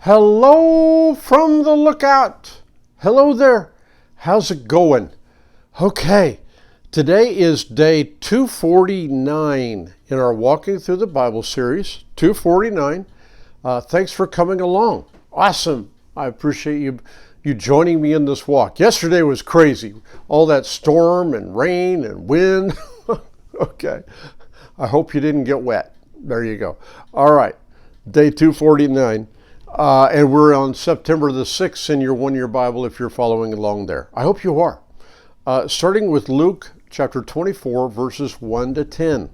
Hello from the lookout. Hello there. How's it going? Okay, today is day 249 in our Walking Through the Bible series, 249. Thanks for coming along. Awesome. I appreciate you joining me in this walk. Yesterday was crazy. All that storm and rain and wind. Okay. I hope you didn't get wet. There you go. All right. Day 249. And we're on September the 6th in your one-year Bible if you're following along there. I hope you are. Starting with Luke chapter 24, verses 1 to 10.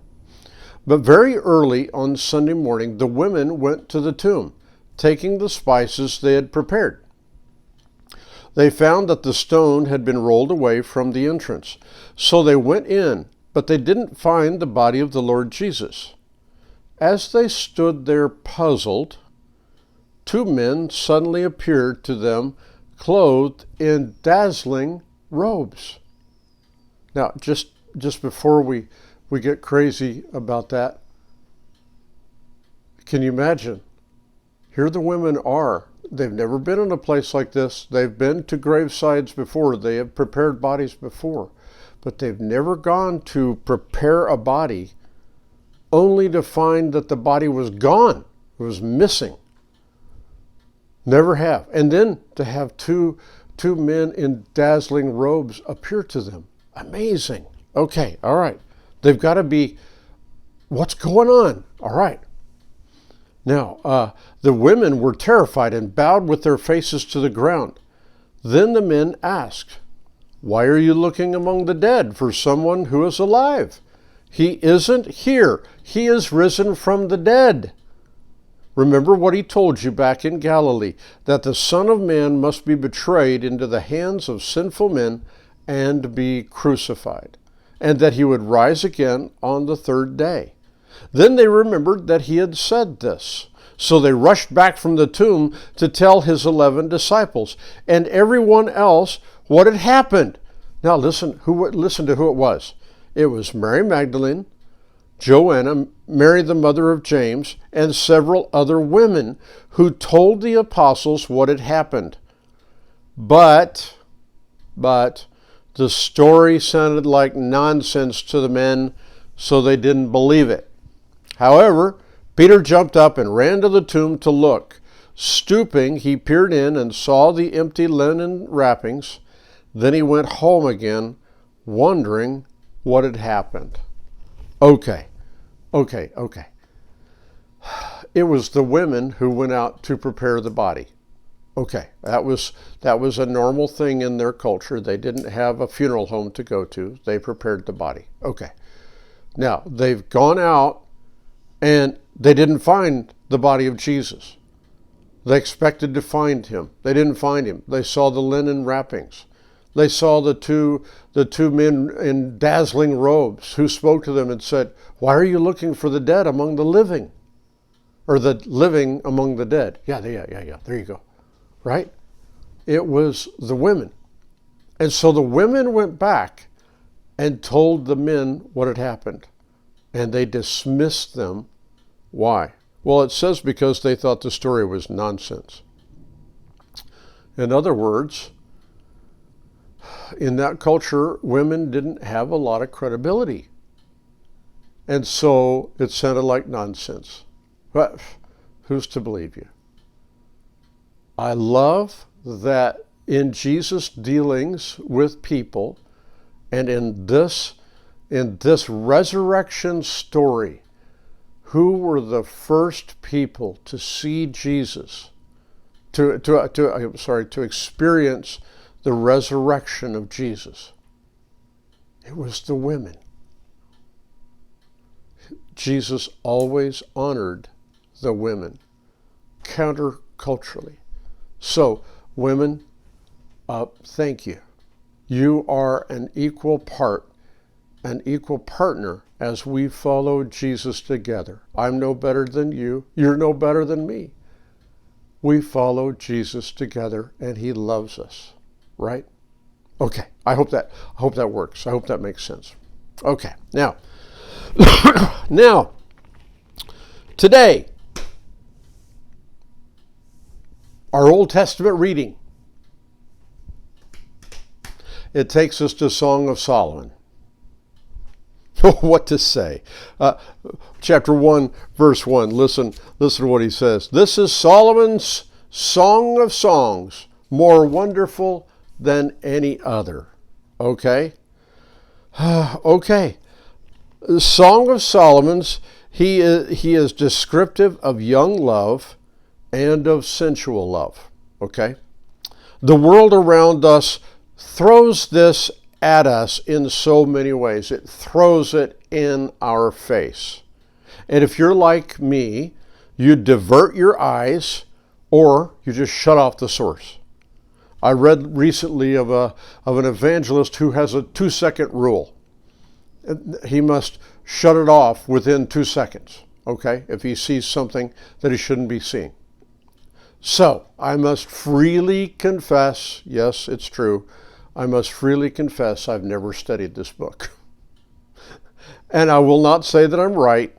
But very early on Sunday morning, the women went to the tomb, taking the spices they had prepared. They found that the stone had been rolled away from the entrance. So they went in, but they didn't find the body of the Lord Jesus. As they stood there puzzled, two men suddenly appeared to them, clothed in dazzling robes. Now, just before we get crazy about that, can you imagine? Here the women are. They've never been in a place like this. They've been to gravesides before. They have prepared bodies before. But they've never gone to prepare a body only to find that the body was gone. It was missing. Never have. And then to have two men in dazzling robes appear to them. Amazing. Okay, all right. They've got to be, what's going on? All right. Now, the women were terrified and bowed with their faces to the ground. Then the men asked, "Why are you looking among the dead for someone who is alive? He isn't here. He is risen from the dead. Remember what he told you back in Galilee, that the Son of Man must be betrayed into the hands of sinful men and be crucified, and that he would rise again on the third day." Then they remembered that he had said this. So they rushed back from the tomb to tell his 11 disciples and everyone else what had happened. Now listen to who it was. It was Mary Magdalene, Joanna, Mary the mother of James, and several other women who told the apostles what had happened. But the story sounded like nonsense to the men, so they didn't believe it. However, Peter jumped up and ran to the tomb to look. Stooping, he peered in and saw the empty linen wrappings. Then he went home again, wondering what had happened. Okay. It was the women who went out to prepare the body. Okay, that was a normal thing in their culture. They didn't have a funeral home to go to. They prepared the body. Okay. Now, they've gone out and they didn't find the body of Jesus. They expected to find him. They didn't find him. They saw the linen wrappings. They saw the two men in dazzling robes who spoke to them and said, "Why are you looking for the dead among the living?" Or the living among the dead. Yeah. There you go. Right? It was the women. And so the women went back and told the men what had happened. And they dismissed them. Why? Well, it says because they thought the story was nonsense. In other words, in that culture, women didn't have a lot of credibility. And so it sounded like nonsense. But who's to believe you? I love that in Jesus' dealings with people and in this resurrection story, who were the first people to see Jesus, to experience the resurrection of Jesus? It was the women. Jesus always honored the women, counterculturally. So, women, thank you. You are an equal partner as we follow Jesus together. I'm no better than you. You're no better than me. We follow Jesus together, and he loves us, right? Okay, I hope that works. I hope that makes sense. Okay, now, today, our Old Testament reading. It takes us to Song of Solomon. What to say? Chapter 1, verse 1. Listen to what he says. This is Solomon's Song of Songs, more wonderful than any other. Okay? Okay. The Song of Solomon's, he is descriptive of young love and of sensual love. Okay? The world around us throws this at us in so many ways. It throws it in our face. And if you're like me, you divert your eyes or you just shut off the source. I read recently of an evangelist who has a 2-second rule. He must shut it off within 2 seconds, okay, if he sees something that he shouldn't be seeing. So, I must freely confess, yes, it's true, I must freely confess I've never studied this book. And I will not say that I'm right,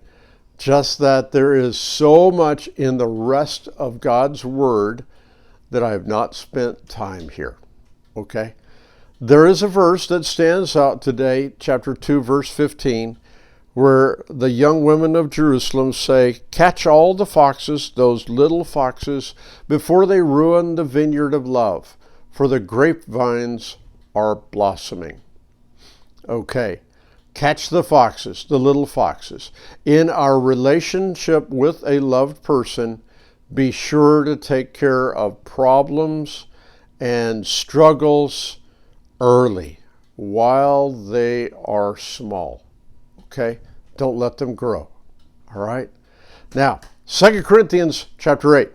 just that there is so much in the rest of God's Word that I have not spent time here, okay? There is a verse that stands out today, chapter 2, verse 15, where the young women of Jerusalem say, catch all the foxes, those little foxes, before they ruin the vineyard of love, for the grapevines are blossoming. Okay, catch the foxes, the little foxes. In our relationship with a loved person, be sure to take care of problems and struggles early, while they are small. Okay? Don't let them grow. All right? Now, 2 Corinthians chapter 8.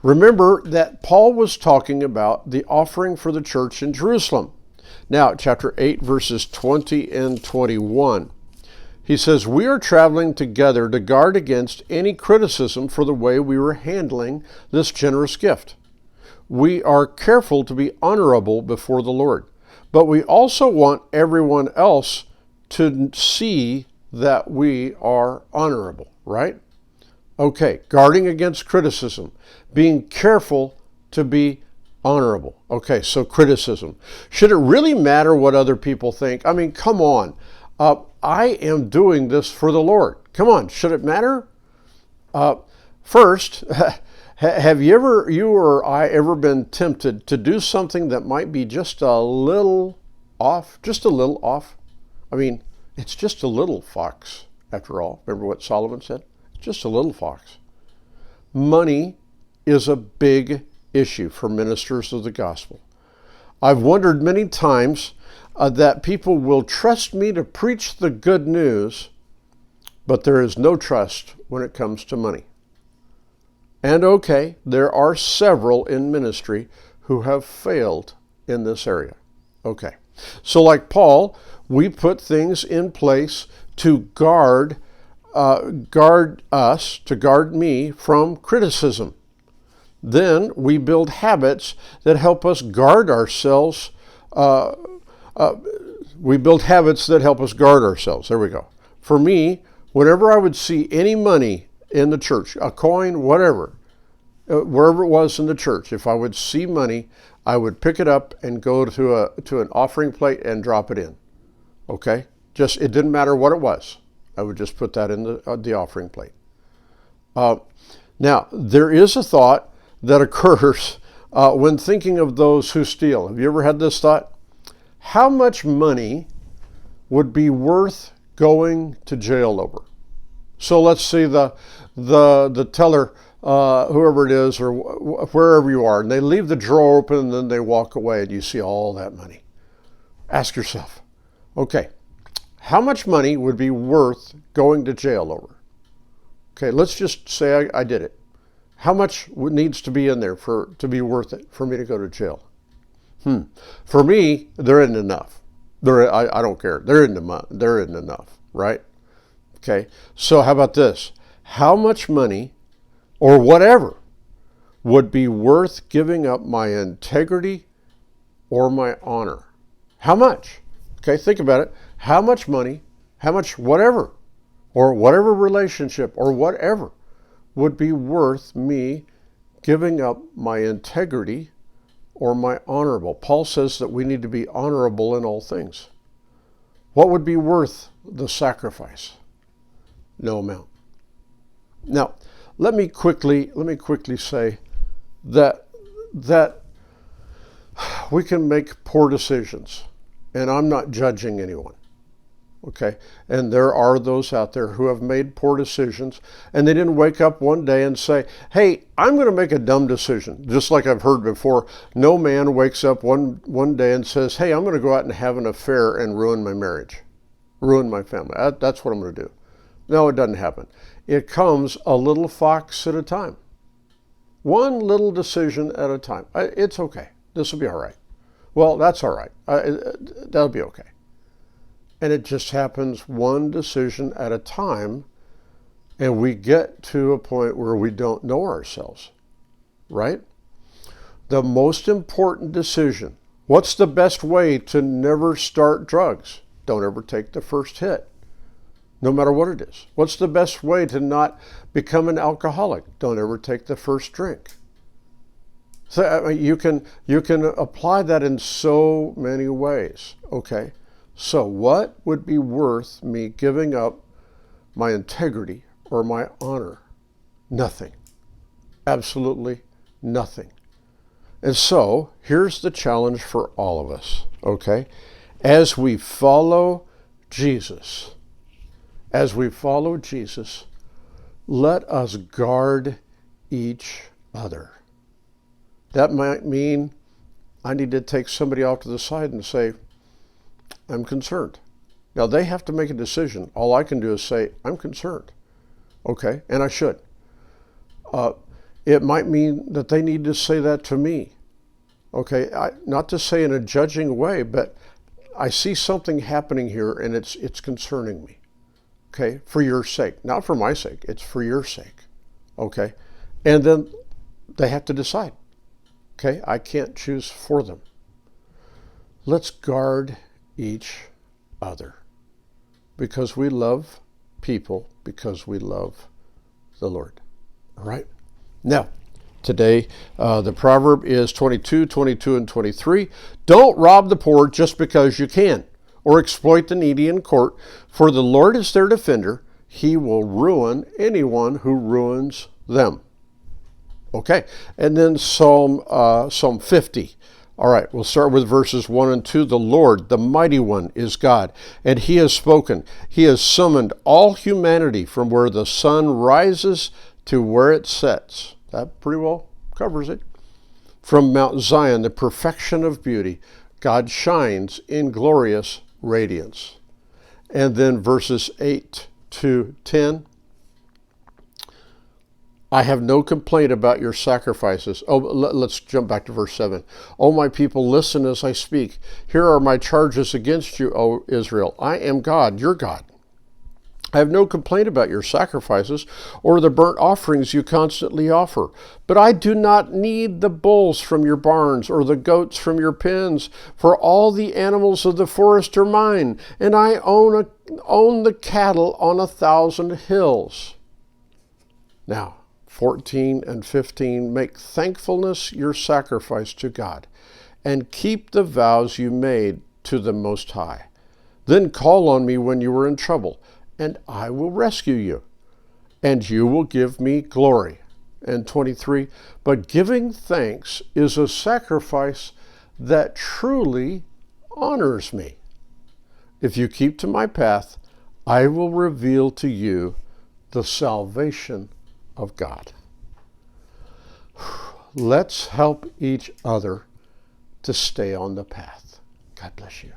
Remember that Paul was talking about the offering for the church in Jerusalem. Now, chapter 8, verses 20 and 21. He says, we are traveling together to guard against any criticism for the way we were handling this generous gift. We are careful to be honorable before the Lord, but we also want everyone else to see that we are honorable, right? Okay, guarding against criticism, being careful to be honorable. Okay, so criticism. Should it really matter what other people think? I mean, come on. I am doing this for the Lord. Come on, should it matter? First, have you or I ever been tempted to do something that might be just a little off? Just a little off? I mean, it's just a little fox, after all. Remember what Solomon said? It's just a little fox. Money is a big issue for ministers of the gospel. I've wondered many times that people will trust me to preach the good news, but there is no trust when it comes to money. And okay, there are several in ministry who have failed in this area. Okay, so like Paul, we put things in place to guard me from criticism. Then we build habits that help us guard ourselves. There we go. For me, whenever I would see any money in the church, a coin, whatever, wherever it was in the church, if I would see money, I would pick it up and go to an offering plate and drop it in. Okay? It didn't matter what it was. I would just put that in the offering plate. Now, there is a thought that occurs when thinking of those who steal. Have you ever had this thought? How much money would be worth going to jail over? So let's see the teller, whoever it is, or wherever you are, and they leave the drawer open and then they walk away and you see all that money. Ask yourself, okay, how much money would be worth going to jail over? Okay, let's just say I did it. How much needs to be in there to be worth it for me to go to jail? For me, there isn't enough. I don't care. There isn't enough, right? Okay, so how about this? How much money or whatever would be worth giving up my integrity or my honor? How much? Okay, think about it. How much money, how much whatever, or whatever relationship or whatever would be worth me giving up my integrity or my honorable. Paul says that we need to be honorable in all things. What would be worth the sacrifice? No amount. Now, let me quickly say that we can make poor decisions, and I'm not judging anyone. Okay, and there are those out there who have made poor decisions, and they didn't wake up one day and say, hey, I'm going to make a dumb decision. Just like I've heard before, no man wakes up one day and says, hey, I'm going to go out and have an affair and ruin my marriage, ruin my family. That's what I'm going to do. No, it doesn't happen. It comes a little fox at a time. One little decision at a time. It's okay. This will be all right. Well, that's all right. That'll be okay. And it just happens one decision at a time, and we get to a point where we don't know ourselves, right? The most important decision, what's the best way to never start drugs? Don't ever take the first hit, no matter what it is. What's the best way to not become an alcoholic? Don't ever take the first drink. So you can apply that in so many ways, okay? So what would be worth me giving up my integrity or my honor? Nothing. Absolutely nothing. And so here's the challenge for all of us, okay? As we follow Jesus, let us guard each other. That might mean I need to take somebody off to the side and say, I'm concerned. Now, they have to make a decision. All I can do is say, I'm concerned. Okay, and I should. It might mean that they need to say that to me. Okay, not to say in a judging way, but I see something happening here and it's concerning me. Okay, for your sake. Not for my sake, it's for your sake. Okay, and then they have to decide. Okay, I can't choose for them. Let's guard each other because we love people, because we love the Lord. All right. Now, today, the proverb is 22, 22, and 23. Don't rob the poor just because you can, or exploit the needy in court, for the Lord is their defender. He will ruin anyone who ruins them. Okay, and then Psalm 50. All right, we'll start with verses 1 and 2. The Lord, the mighty one, is God, and he has spoken. He has summoned all humanity from where the sun rises to where it sets. That pretty well covers it. From Mount Zion, the perfection of beauty, God shines in glorious radiance. And then verses 8 to 10. I have no complaint about your sacrifices. Oh, let's jump back to verse 7. O my people, listen as I speak. Here are my charges against you, O Israel. I am God, your God. I have no complaint about your sacrifices or the burnt offerings you constantly offer. But I do not need the bulls from your barns or the goats from your pens, for all the animals of the forest are mine, and I own the cattle on 1,000 hills. Now, 14 and 15, make thankfulness your sacrifice to God, and keep the vows you made to the Most High. Then call on me when you are in trouble, and I will rescue you, and you will give me glory. And 23, but giving thanks is a sacrifice that truly honors me. If you keep to my path, I will reveal to you the salvation of God. Let's help each other to stay on the path. God bless you.